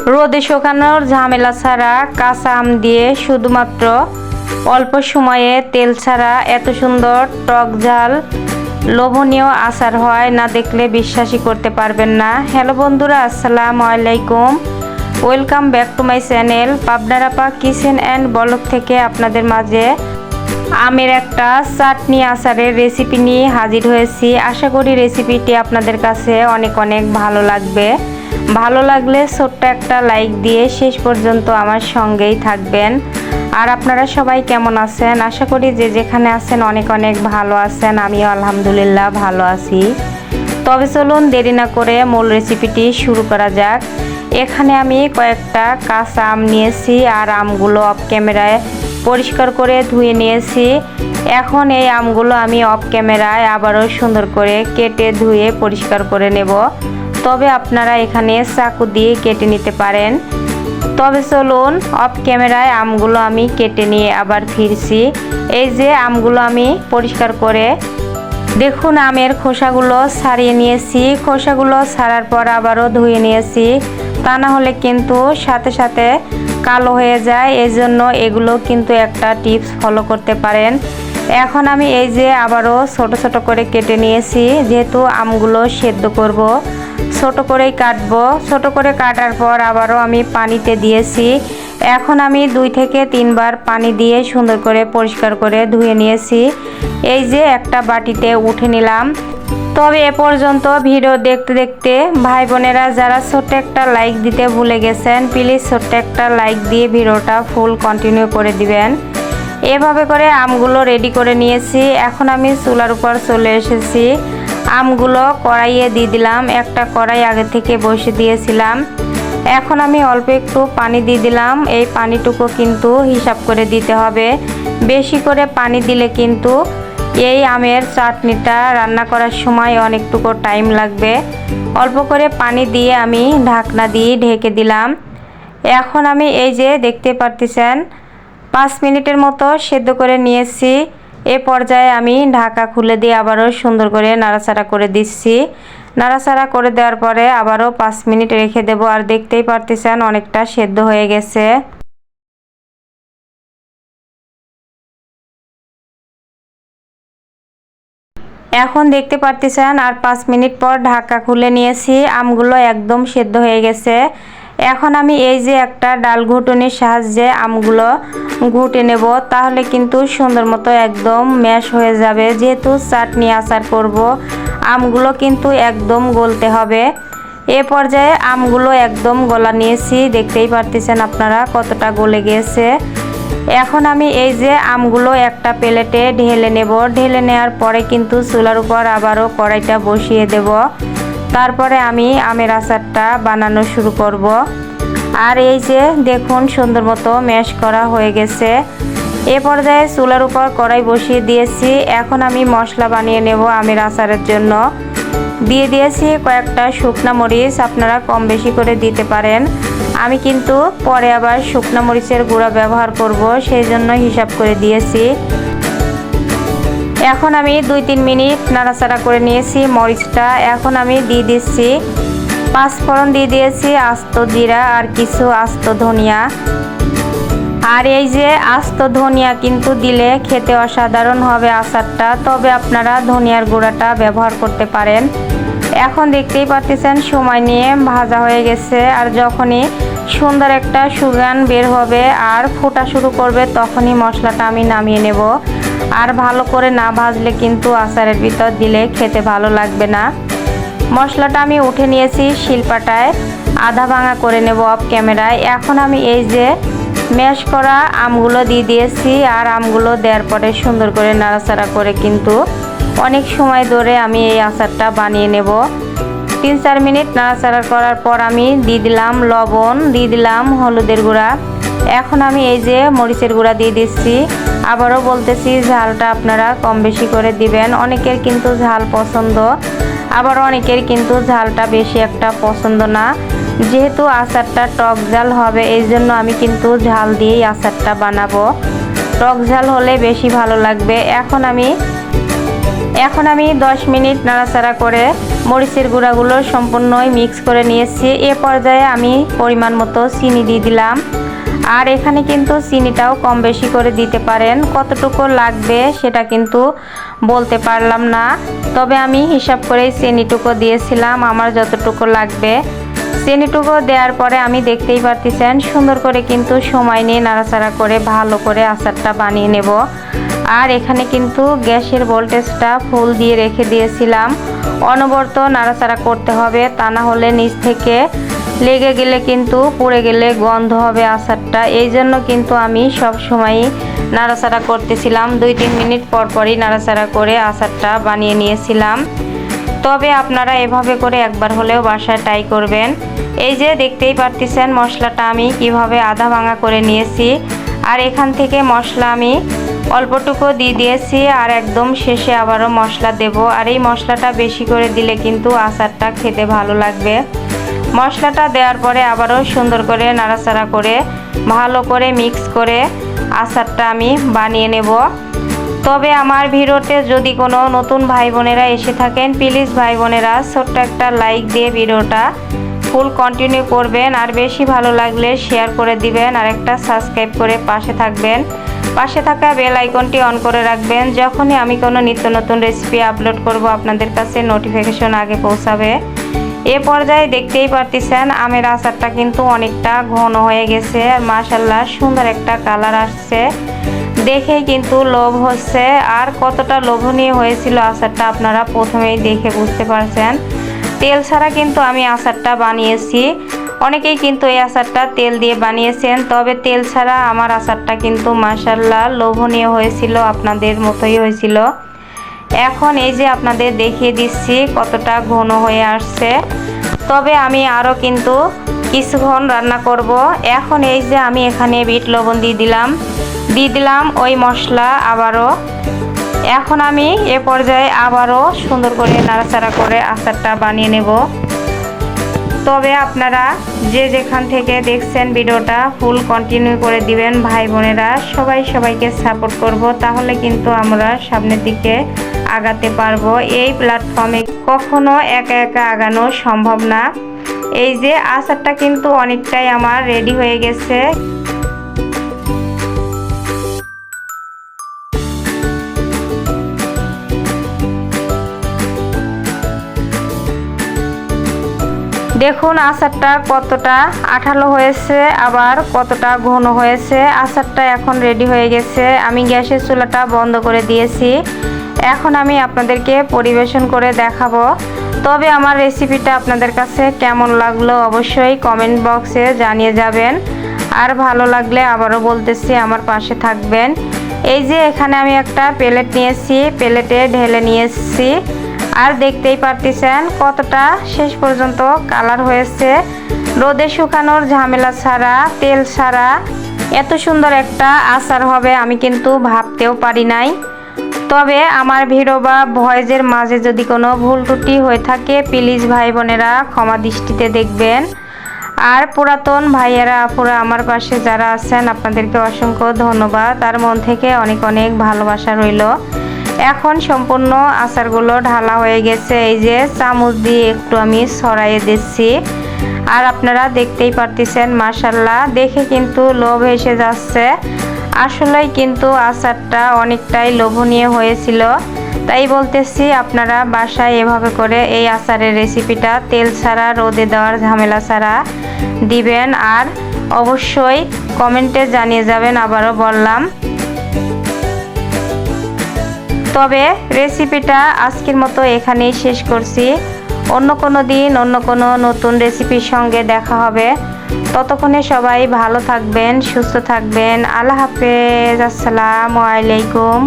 রোদে শুকানোর ঝামেলা ছাড়া কাঁচা আম দিয়ে শুধুমাত্র অল্প সময়ে তেল ছাড়া এত সুন্দর টক ঝাল লোভনীয় আচার হয় না দেখলে বিশ্বাসই করতে পারবেন না। হ্যালো বন্ধুরা, আসসালামু আলাইকুম। Welcome back to my channel পাবনার আপা কিচেন অ্যান্ড ব্লগ থেকে আপনাদের মাঝে আমের একটা চাটনি আচারের রেসিপি নিয়ে হাজির হয়েছি। আশা করি রেসিপিটি আপনাদের কাছে অনেক ভালো লাগবে। ভালো লাগলে ছোট্ট একটা লাইক দিয়ে শেষ পর্যন্ত আমার সঙ্গেই থাকবেন। আর আপনারা সবাই কেমন আছেন? আশা করি যে যেখানে আছেন অনেক ভালো আছেন। আমিও আলহামদুলিল্লাহ ভালো আছি। তবে চলুন দেরি না করে মূল রেসিপিটি শুরু করা যাক। এখানে আমি কয়েকটা কাঁচা আম নিয়েছি আর আমগুলো অফ ক্যামেরায় পরিষ্কার করে ধুয়ে নিয়েছি। এখন এই আমগুলো আমি অফ ক্যামেরায় আবারও সুন্দর করে কেটে ধুয়ে পরিষ্কার করে নেব। তবে আপনারা এখানে চাকু দিয়ে কেটে নিতে পারেন। তবে চলুন অফ ক্যামেরায় আমগুলো আমি কেটে নিয়ে আবার ফিরছি। এই যে আমগুলো আমি পরিষ্কার করে দেখুন আমের খোসাগুলো ছাড়িয়ে নিয়েছি। খোসাগুলো ছাড়ার পর আবারও ধুয়ে নিয়েছি, তা না হলে কিন্তু সাথে সাথে কালো হয়ে যায়। এই জন্য এগুলো কিন্তু একটা টিপস ফলো করতে পারেন। এখন আমি এই যে আবারও ছোট ছোট করে কেটে নিয়েছি, যেহেতু আমগুলো সেদ্ধ করব ছোট করেই কাটবো। ছোট করে কাটার পর আবারও আমি পানিতে দিয়েছি। এখন আমি 2 থেকে 3 বার পানি দিয়ে সুন্দর করে পরিষ্কার করে ধুয়ে নিয়েছি। এই যে একটা বাটিতে উঠে নিলাম। তবে এ পর্যন্ত ভিডিও দেখতে দেখতে ভাই বোনেরা যারা ছোট্ট একটা লাইক দিতে ভুলে গেছেন, প্লিজ ছোট্ট একটা লাইক দিয়ে ভিডিওটা ফুল কন্টিনিউ করে দিবেন। এভাবে করে আমগুলো রেডি করে নিয়েছি। এখন আমি চুলার উপর চলে এসেছি। আমগুলো কড়াইয়ে দিয়ে দিলাম। একটা কড়াই আগে থেকে বসে দিয়েছিলাম। এখন আমি অল্প একটু পানি দিয়ে দিলাম। এই পানিটুকু কিন্তু হিসাব করে দিতে হবে। বেশি করে পানি দিলে কিন্তু এই আমের চাটনিটা রান্না করার সময় অনেকটুকু টাইম লাগবে। অল্প করে পানি দিয়ে আমি ঢাকনা দিয়ে ঢেকে দিলাম। এখন আমি এই যে দেখতে পারতেছেন 5 মিনিটের মতো সেদ্ধ করে নিয়েছি। এ পর্যায়ে আমি ঢাকা খুলে দিয়ে আবারও সুন্দর করে নাড়াচাড়া করে দিচ্ছি। নাড়াচাড়া করে দেওয়ার পরে আবারও 5 মিনিট রেখে দেব। আর দেখতেই পারতেছেন অনেকটা সেদ্ধ হয়ে গেছে। এখন দেখতে পারতেছেন আর 5 মিনিট পর ঢাকা খুলে নিয়েছি। আমগুলো একদম সেদ্ধ হয়ে গেছে। এখন আমি এই যে একটা ডাল ঘুটনির সাহায্যে আমগুলো ঘুটে নেব, তাহলে কিন্তু সুন্দর মতো একদম ম্যাশ হয়ে যাবে। যেহেতু চাটনি আচার করব, আমগুলো কিন্তু একদম গলতে হবে। এ পর্যায়ে আমগুলো একদম গলা নিয়েছি। দেখতেই পারতেছেন আপনারা কতটা গলে গিয়েছে। এখন আমি এই যে আমগুলো একটা প্লেটে ঢেলে নেব। ঢেলে নেওয়ার পরে কিন্তু চুলার উপর আবারও কড়াইটা বসিয়ে দেব। তারপরে আমি আমের আচারটা বানানো শুরু করব। আর এই যে দেখুন সুন্দর মতো ম্যাশ করা হয়ে গেছে। এ পর্যায়ে চুলার উপর কড়াই বসিয়ে দিয়েছি। এখন আমি মশলা বানিয়ে নেব আমের আচারের জন্য। দিয়ে দিয়েছি কয়েকটা শুকনা মরিচ, আপনারা কম বেশি করে দিতে পারেন। আমি কিন্তু পরে আবার শুকনা মরিচের গুঁড়া ব্যবহার করব, সেই জন্য হিসাব করে দিয়েছি। এখন আমি 2-3 মিনিট নাড়াচাড়া করে নিয়েছি মরিচটা। এখন আমি দিয়ে দিচ্ছি 5 ফোড়ন, দিয়ে দিয়েছি আস্ত জিরা আর কিছু আস্ত ধনিয়া। আর এই যে আস্ত ধনিয়া কিন্তু দিলে খেতে অসাধারণ হবে আচারটা। তবে আপনারা ধনিয়ার গুঁড়াটা ব্যবহার করতে পারেন। এখন দেখতেই পাচ্ছেন সময় নিয়ে ভাজা হয়ে গেছে। আর যখনই সুন্দর একটা সুঘ্রাণ বের হবে আর ফোটা শুরু করবে, তখনই মশলাটা আমি নামিয়ে নেব। আর ভালো করে না ভাজলে কিন্তু আচারের ভিতর দিলে খেতে ভালো লাগবে না। মশলাটা আমি উঠে নিয়েছি শিলপাটায়, আধা ভাঙা করে নেব অফ ক্যামেরায়। এখন আমি এই যে ম্যাশ করা আমগুলো দিয়ে দিয়েছি। আর আমগুলো দেওয়ার পরে সুন্দর করে নাড়াচাড়া করে কিন্তু অনেক সময় ধরে আমি এই আচারটা বানিয়ে নেব। 3-4 মিনিট নাড়াচাড়া করার পর আমি দিয়ে দিলাম লবণ, দিয়ে দিলাম হলুদের গুঁড়া। এখন আমি এই যে মরিচের গুঁড়া দিয়ে দিচ্ছি। আবারও বলতেছি ঝালটা আপনারা কম বেশি করে দিবেন। অনেকের কিন্তু ঝাল পছন্দ, আবার অনেকের কিন্তু ঝালটা বেশি একটা পছন্দ না। যেহেতু আচারটা টক ঝাল হবে, এই জন্য আমি কিন্তু ঝাল দিয়েই আচারটা বানাবো। টক ঝাল হলে বেশি ভালো লাগবে। এখন আমি এখন আমি 10 মিনিট নাড়াচাড়া করে মরিচের গুঁড়াগুলো সম্পূর্ণই মিক্স করে নিয়েছি। এ পর্যায়ে আমি পরিমাণ মতো চিনি দিয়ে দিলাম। আর এখানে কিন্তু চিনিটাও কম বেশি করে দিতে পারেন, কতটুকু লাগবে সেটা কিন্তু বলতে পারলাম না, তবে আমি হিসাব করেই চিনিটুকু দিয়েছিলাম আমার যতটুকু লাগবে। চিনিটুকু দেওয়ার পরে আমি দেখতেই পারতেছেন সুন্দর করে কিন্তু সময় নিয়ে নাড়াচাড়া করে ভালো করে আচারটা বানিয়ে নেব। আর এখানে কিন্তু গ্যাসের ভোল্টেজটা ফুল দিয়ে রেখে দিয়েছিলাম, অনবরত নাড়াচাড়া করতে হবে, তা না হলে নিচ থেকে লেগে গেলে কিন্তু পুড়ে গেলে গন্ধ হবে আচারটা। এই জন্য কিন্তু আমি সব সময় নাড়াচাড়া করতেছিলাম, 2-3 মিনিট পর পরই নাড়াচাড়া করে আচারটা বানিয়ে নিয়েছিলাম। তবে আপনারা এভাবে করে একবার হলেও বাসায় ট্রাই করবেন। এই যে দেখতেই পারতেছেন মশলাটা আমি কিভাবে আধা ভাঙা করে নিয়েছি। আর এখান থেকে মশলা আমি অল্পটুকু দিয়ে দিয়েছি, আর একদম শেষে আবারও মশলা দেব। আর এই মশলাটা বেশি করে দিলে কিন্তু আচারটা খেতে ভালো লাগবে। মশলাটা দেওয়ার পরে আবারও সুন্দর করে নাড়াচাড়া করে ভালো করে মিক্স করে আচারটা আমি বানিয়ে নেব। তবে আমার ভিডিওতে যদি কোনো নতুন ভাই বোনেরা এসে থাকেন, প্লিজ ভাই বোনেরা ছোট্ট একটা লাইক দিয়ে ভিডিওটা ফুল কন্টিনিউ করবেন। আর বেশি ভালো লাগলে শেয়ার করে দিবেন, আর একটা সাবস্ক্রাইব করে পাশে থাকবেন। পাশে থাকা বেল আইকনটি অন করে রাখবেন, যখনই আমি কোনো নিত্য নতুন রেসিপি আপলোড করব আপনাদের কাছে নোটিফিকেশন আগে পৌঁছাবে। এ পর্যায়ে দেখতেই পারতেছেন আমের আচারটা কিন্তু অনেকটা ঘন হয়ে গেছে, আর মাশাআল্লাহ সুন্দর একটা কালার আসছে, দেখেই কিন্তু লোভ হচ্ছে। আর কতটা লোভনীয় হয়েছিল আচারটা আপনারা প্রথমেই দেখে বুঝতে পারছেন। তেল ছাড়া কিন্তু আমি আচারটা বানিয়েছি, অনেকেই কিন্তু এই আচারটা তেল দিয়ে বানিয়েছেন, তবে তেল ছাড়া আমার আচারটা কিন্তু মাশাআল্লাহ লোভনীয় হয়েছিল, আপনাদের মতোই হয়েছিল। এখন এই যে আপনাদের দেখিয়ে দিচ্ছি কতটা ঘন হয়ে আসছে। তবে আমি আরও কিন্তু কিছুক্ষণ রান্না করব। এখন এই যে আমি এখানে বিট লবণ দিয়ে দিলাম ওই মশলা আবারও। এখন আমি এ পর্যায়ে আবারও সুন্দর করে নাড়াচাড়া করে আচারটা বানিয়ে নেব। তবে আপনারা যে যেখান থেকে দেখছেন ভিডিওটা ফুল কন্টিনিউ করে দিবেন ভাই বোনেরা, সবাইকে সাপোর্ট করব, তাহলে কিন্তু আমরা সামনের দিকে আগাতে পারবো। এই প্ল্যাটফর্মে কখনো একা একা আগানো সম্ভব না। এই যে আচারটা কিন্তু অনেকটাই আমার রেডি হয়ে গেছে। দেখুন আচারটা কতটা আঠালো হয়েছে, আবার কতটা ঘন হয়েছে। আচারটা এখন রেডি হয়ে গেছে, আমি গ্যাসের চুলাটা বন্ধ করে দিয়েছি। এখন আমি আপনাদেরকে পরিবেশন করে দেখাবো। তবে আমার রেসিপিটা আপনাদের কাছে কেমন লাগলো অবশ্যই কমেন্ট বক্সে জানিয়ে যাবেন। আর ভালো লাগলে আবারও বলতেছি আমার পাশে থাকবেন। এই যে এখানে আমি একটা প্লেট নিয়েছি, প্লেটে ঢেলে নিয়েছি। আর দেখতেই পারতেছেন কতটা শেষ পর্যন্ত কালার হয়েছে। রোদে শুকানোর ঝামেলা ছাড়া, তেল ছাড়া এত সুন্দর একটা আচার হবে আমি কিন্তু ভাবতেও পারি নাই। তবে আমার ভিডিও বা ভয়েসের মাঝে যদি কোনো ভুল ত্রুটি হয়ে থাকে প্লিজ ভাই বোনেরা ক্ষমা দৃষ্টিতে দেখবেন। আর পুরাতন ভাইয়েরা আপুরা আমার পাশে যারা আছেন আপনাদেরকে অসংখ্য ধন্যবাদ, তার মন থেকে অনেক অনেক ভালোবাসা রইল। এখন সম্পূর্ণ আচারগুলো ঢালা হয়ে গেছে, এই যে চামচ দিয়ে একটু আমি ছড়াইয়ে দিচ্ছি। আর আপনারা দেখতেই পারতেছেন মাশাআল্লাহ, দেখে কিন্তু লোভ এসে যাচ্ছে। আসলেই কিন্তু আচারটা অনেকটাই লোভনীয় হয়েছিল, তাই বলতেছি আপনারা বাসায় এভাবে করে এই আচারের রেসিপিটা তেল ছাড়া, রোদে দেওয়ার ঝামেলা ছাড়া দিবেন। আর অবশ্যই কমেন্টে জানিয়ে যাবেন, আবারও বললাম। তবে রেসিপিটা আজকের মতো এখানেই শেষ করছি। অন্য কোনো দিন অন্য কোনো নতুন রেসিপির সঙ্গে দেখা হবে। ততক্ষণে সবাই ভালো থাকবেন, সুস্থ থাকবেন। আল্লাহ হাফেজ, আসসালামু আলাইকুম।